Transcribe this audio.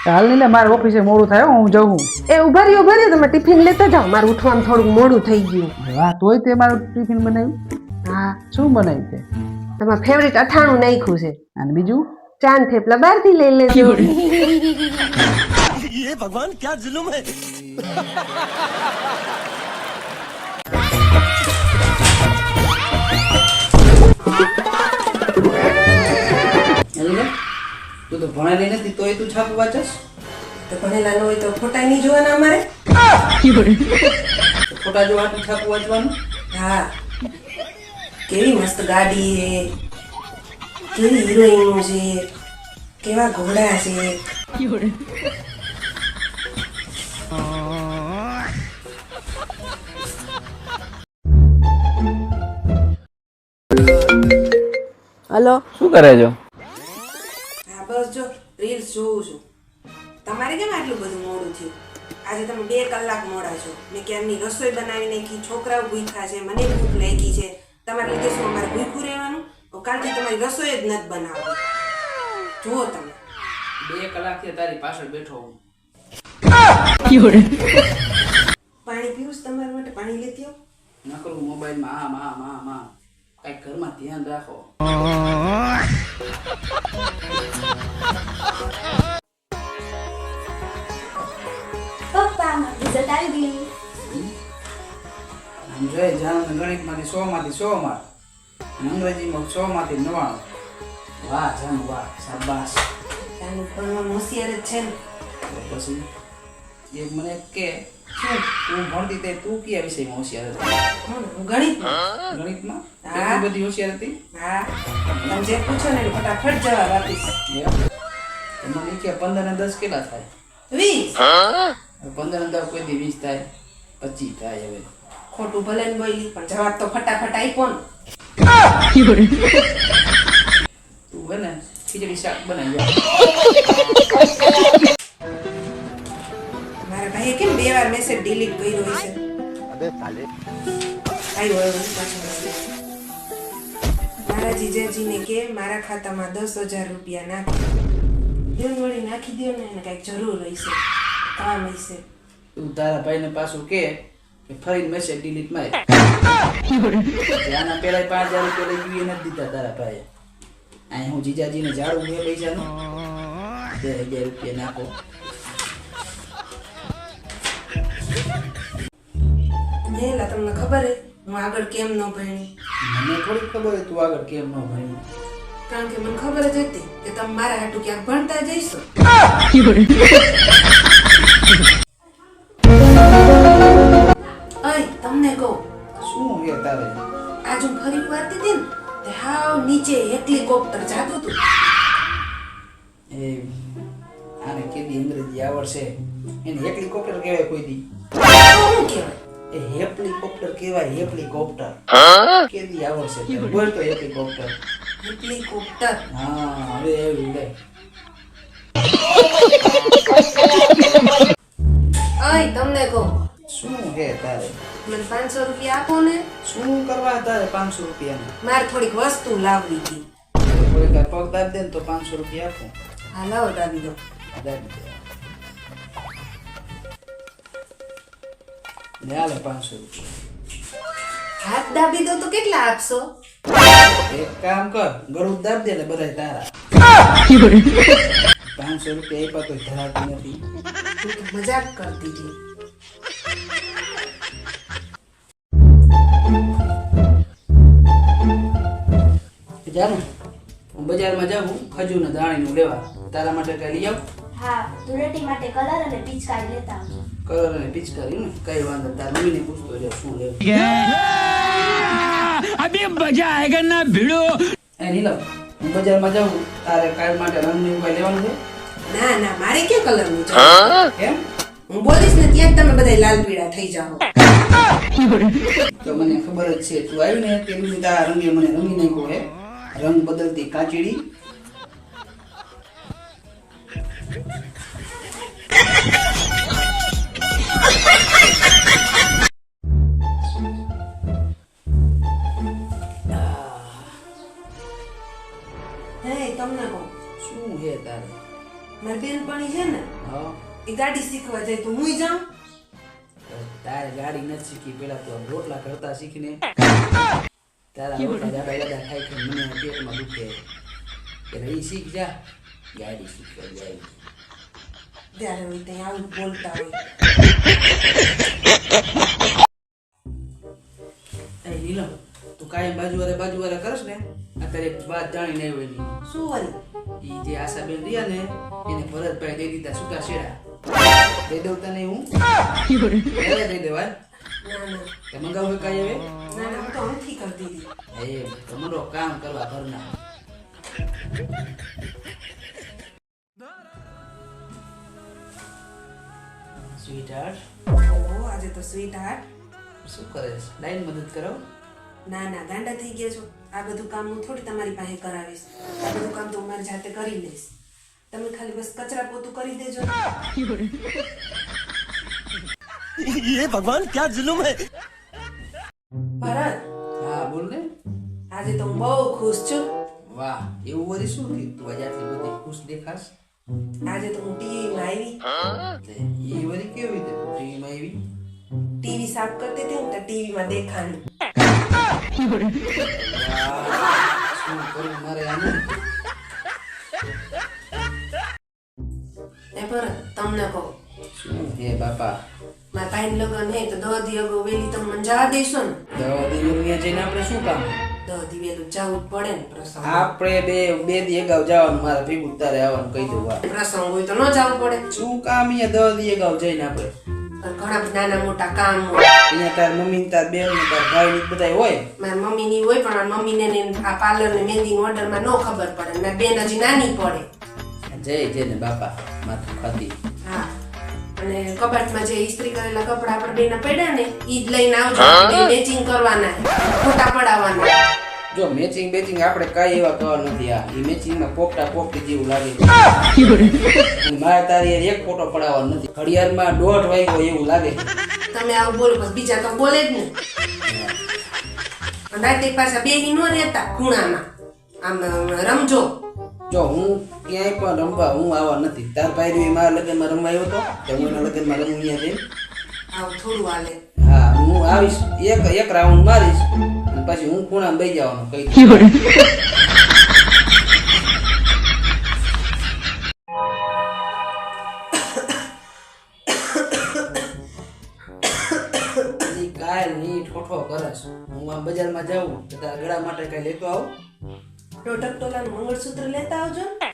હાલ ને મારે ઓફિસે મોડું થાય હો, હું જઉં. એ ઉભા રહ્યો તમે ટિફિન લેતા જાઓ, મારે ઉઠવાનું થોડુંક મોડું થઈ ગયું. વાહ, તોય તે મારું ટિફિન બનાવ્યું? હા, શું બનાવ્યું તે? તમારું ફેવરિટ અથાણું નાખ્યું છે. અને બીજું? ચાંદ થેપલા બહારથી લઈ લેજો. ये भगवान क्या जुल्म है. તું તો ભણેલી નથી તોય તું છાપું વાંચસ? તો ભણેલા ન હોય તો ખોટા નહીં જોવાના અમારે. ખોટા જો આટલું છાપું વાંચવાનું? હા, કેવી મસ્ત ગાડી છે, કેવી હિરોઈનો છે, કેવા ઘોડા છે. હલો, શું કરે છો? હા બસ જો રીલ્સ જોઉં છું. તમારે કેમ આટલું બધું મોડું થયું? આજે તમે 2 કલાક મોડા છો. મેં ક્યારની રસોઈ બનાવી નાખી, છોકરાઓ ભૂખ્યા છે, મને ભૂખ લાગી છે. તમારે લીધે શું અમારે ભૂખ્યું રહેવાનું? કાલથી તમારી રસોઈ જ નથી બનાવવી. જુઓ તમે 2 કલાકથી તારી પાછળ બેઠો હું. પાણી પીવું છે તમારા માટે? પાણી લેતી આવો. ન કરું મોબાઈલમાં આમ કઈ ઘરમાં ધ્યાન રાખો. પપ્પા રિઝલ્ટ આવી ગયું. આમ જોઈ જાણ ગણિતમાંથી 100 માંથી 100 માર્ક, અંગ્રેજીમાં 100 માંથી 99. વાહ જાન વાહ, શાબાશ. તાનું ભણવામાં હોશિયાર જ છે ને. તો પછી એક મને કે શું તું ભણતી તે તું કયા વિષયમાં હોશિયાર હતી? હું ગણિતમાં. ગણિતમાં? હા. એટલી બધી હોશિયાર હતી? હા, તમે જે પૂછો ને એનો ફટાફટ જવાબ આપીશ. તો મને કે 15 ને 10 કેટલા થાય? 20. 15 ને 10 કોઈ દી 20 થાય, 25 થાય. હવે ખોટું ભલે ને બોલી, પણ જવાબ તો ફટાફટ આપ્યો ને. તું હે ને ખીચડી શાક બનાવી જા. મારા ભાઈએ કેમ 2 વાર મેસેજ ડિલીટ કર્યો છે? આવ્યો હવે પાછો મેસેજ. મારા જીજાજીને કે મારા ખાતામાં 10,000 રૂપિયા નાખી દો. વળી નાખી દો ને, એને કઈક જરૂર હશે, કામ હશે. તું તારા ભાઈને પાછું કે ફરી મેસેજ ડિલીટ માર. આના પેલા 5,000 રૂપિયા લઈ ગયું નથી દીધા તારા ભાઈએ. અહીં હું જીજાજીને ઝાડું મેં પૈસાનું 10,000 રૂપિયા નાખો. નેલા તમને ખબર હે હું આગળ કેમ ન ભણી? મને થોડી ખબર હોય તું આગળ કેમ ન ભણી. કારણ કે મને ખબર જ હતી કે તમે મારા હાટું ક્યાંક ભણતા જઈશો. અય તમને કહું, શું હે તારે? આજ હું ફરી વારતી હતી ને તે હાવ નીચે હેલિકોપ્ટર જાતું હતું. એ આને કેદી અંગ્રેજી આવડશે? એને હેલિકોપ્ટર કહેવાય કોઈ દી? શું કહેવાય? એ હેલિકોપ્ટર કહેવાય, હેલિકોપ્ટર. કેદી આવડશે? બોલ તો હેલિકોપ્ટર. હેલિકોપ્ટર. હા હવે એવું લે. અય તમને કહું, શું હે તારે? મને 500 રૂપિયા આપો ને. શું કરવા તારે 500 રૂપિયા? મારે થોડીક વસ્તુ લાવવી હતી. કોઈ પગ દાબ દે ને તો 500 રૂપિયા આપો. હા લાવો દાબી દો. દાબી દે. લે આલે 500 રૂપિયા. હાથ દાબી દો તો કેટલા આપશો? એક કામ કર, ગળું દાબ દે ને બધાય તારા. 500 રૂપિયા આપ્યા તો ધરાતી નથી. તું તો મજાક કરતી હતી. જાનું હું બજારમાં જાઉં ખજૂરને દાણીનું લેવા. તારા માટે કઈ લઈ આવું? હા, ધૂળેટી માટે કલર અને પિચકારી લેતા આવજો. કલર અને પિચકારી ને કઈ વાંધો તાર મમ્મીને પૂછતો રહ્યો શું લેવું. अभी मजा आएगा ना भिड़ो. એ નીલમ હું બજારમાં જાઉં તારે કાલ માટે રંગનું કોઈ લેવાનું છે? ના ના, મારે ક્યાં કલરનું છે? કેમ? હું બોલીશ ને ત્યાં જ તમે બધા લાલ પીળા થઈ જાઓ. તો મને ખબર જ છે તું આવી ને તે રીતે તારા રંગે મને રંગી નાખ્યો હે. રંગ બદલતી કાચીડી. હે તમને કહું, શું હે તારે? મારી બેનપણી છે ને હા એ ગાડી શીખવા જાય તો હું જાઉં. તારે ગાડી નથી શીખી, પેલા તો રોટલા કરતા શીખીને તારા રોટલા જાડા જાડા ખાઈ ખાઈ મને પેટમાં દુખે. એટલે એ શીખ જા, ગાડી શીખવા જાય. ત્યારે હોય ત્યાં આવું બોલતા હોય. એ નીલમ, તું કાયમ બાજુવારે કરસ ને, અત્યારે એક વાત જાણી નહીં હોય ની. શું વળી? ઈ જે આશાબેન રહ્યા ને એને ભરતભાઈ દઈ દીધા છૂટા છેડા. દઈ દઉં તને હું? ક્યારે દઈ દેવાય? ના ના તે મંગાવું કાંઈ હવે? ના ના હું તો નથી કરતી હતી. એ તો મંડો કામ કરવા ઘરના. સ્વીટહાર્ટ, ઓહો આજે તો સ્વીટ હાર્ટ. શું કરે છે? લાઈન મદદ કરો. ના ના ગાંડા થઈ ગયા છો. આ બધું કામ હું થોડી તમારી પાસે કરાવીશ. આ બધું કામ તો હું મારી જાતે કરી લઈશ. તમે ખાલી બસ કચરા પોતું કરી દેજો. ये भगवान क्या जुल्म है. ભરત હા બોલ ને. આજે તો હું બહુ ખુશ છું. વાહ, એવું વળી શું થયું? તું આજે આટલી બધી ખુશ દેખાશ? આજે તો હું ટીવીમાં આવી. એ વળી કેવી રીતે ટીવીમાં આવી? ટીવી સાફ કરતી હતી ને તો ટીવીમાં દેખાણી. શું કરું મારે આનું? એ ભરત તમને કહું, શું હે બાપા? મારા ભાઈ લગ્ન હે તો 10 દી અગાઉ વેલી તમે મને જવા દેશો ને? દવા દેવું જઈને આપણે શું કામ? 10 દી વેલું જવું જ પડે ને પ્રસંગ. આપણે બે દી અગાઉ જવાનું, મારે ભેગું તારે આવવાનું કહી દઉં. પ્રસંગ હોય તો ન જવું પડે. શું કામ અહીંયા 10 દી અગાઉ જઈને આપણે? અને ઘણા નાના મોટા કામ હોય. અહીંયા તાર મમ્મી તાર બેન તાર ભાઈ ની બધા હોય. મારી મમ્મીની હોય પણ મારી મમ્મીને ને આ પાર્લર ને મહેંદીનો ઓર્ડરમાં ન ખબર પડે. મારી બેન હજી નાની પડે. જય ને બાપા માથું ખાતી. હા અને કબાટમાં જે ઇસ્ત્રી કરેલા કપડા આપણે બેના પડ્યા ને ઈ જ લઈને આવજો. બે મેચિંગ કરવાના, ફોટા પડાવવાના. જો મેચિંગ આપણે કાંઈ એવા કરવાનું નથી. આ ઈ મેચિંગમાં પોપટી જેવું લાગે. મારે તારી હારે એક ફોટો પડાવવાનો નથી. ઘડિયાળમાં 1:30 વાગ્યો એવું લાગે. તમે આવું બોલો બસ, બીજા તો બોલે જ ને. અને રાતે પાછા બેહી નો રહેતા ખૂણામાં. આમ રમજો. જો હું ક્યાંય પણ રમવા હું આવા નથી. તાર ભાઈ મારા લગ્નમાં રમવા આવ્યો હતો તો હું એના લગ્નમાં રમું અહીંયા જઈને. આવું થોડું હાલે. હા હું આવીશ, એક રાઉન્ડ મારીશ અને પછી હું ખૂણામાં બેસી જવાનું કઈ. કાયલ ની ઠોઠો કરસ. હું આ બજારમાં જાઉં તો તારા ગળા માટે કઈ લેતો આવું. ટોટક ટોલાનું મંગળસૂત્ર લેતા આવજો ને.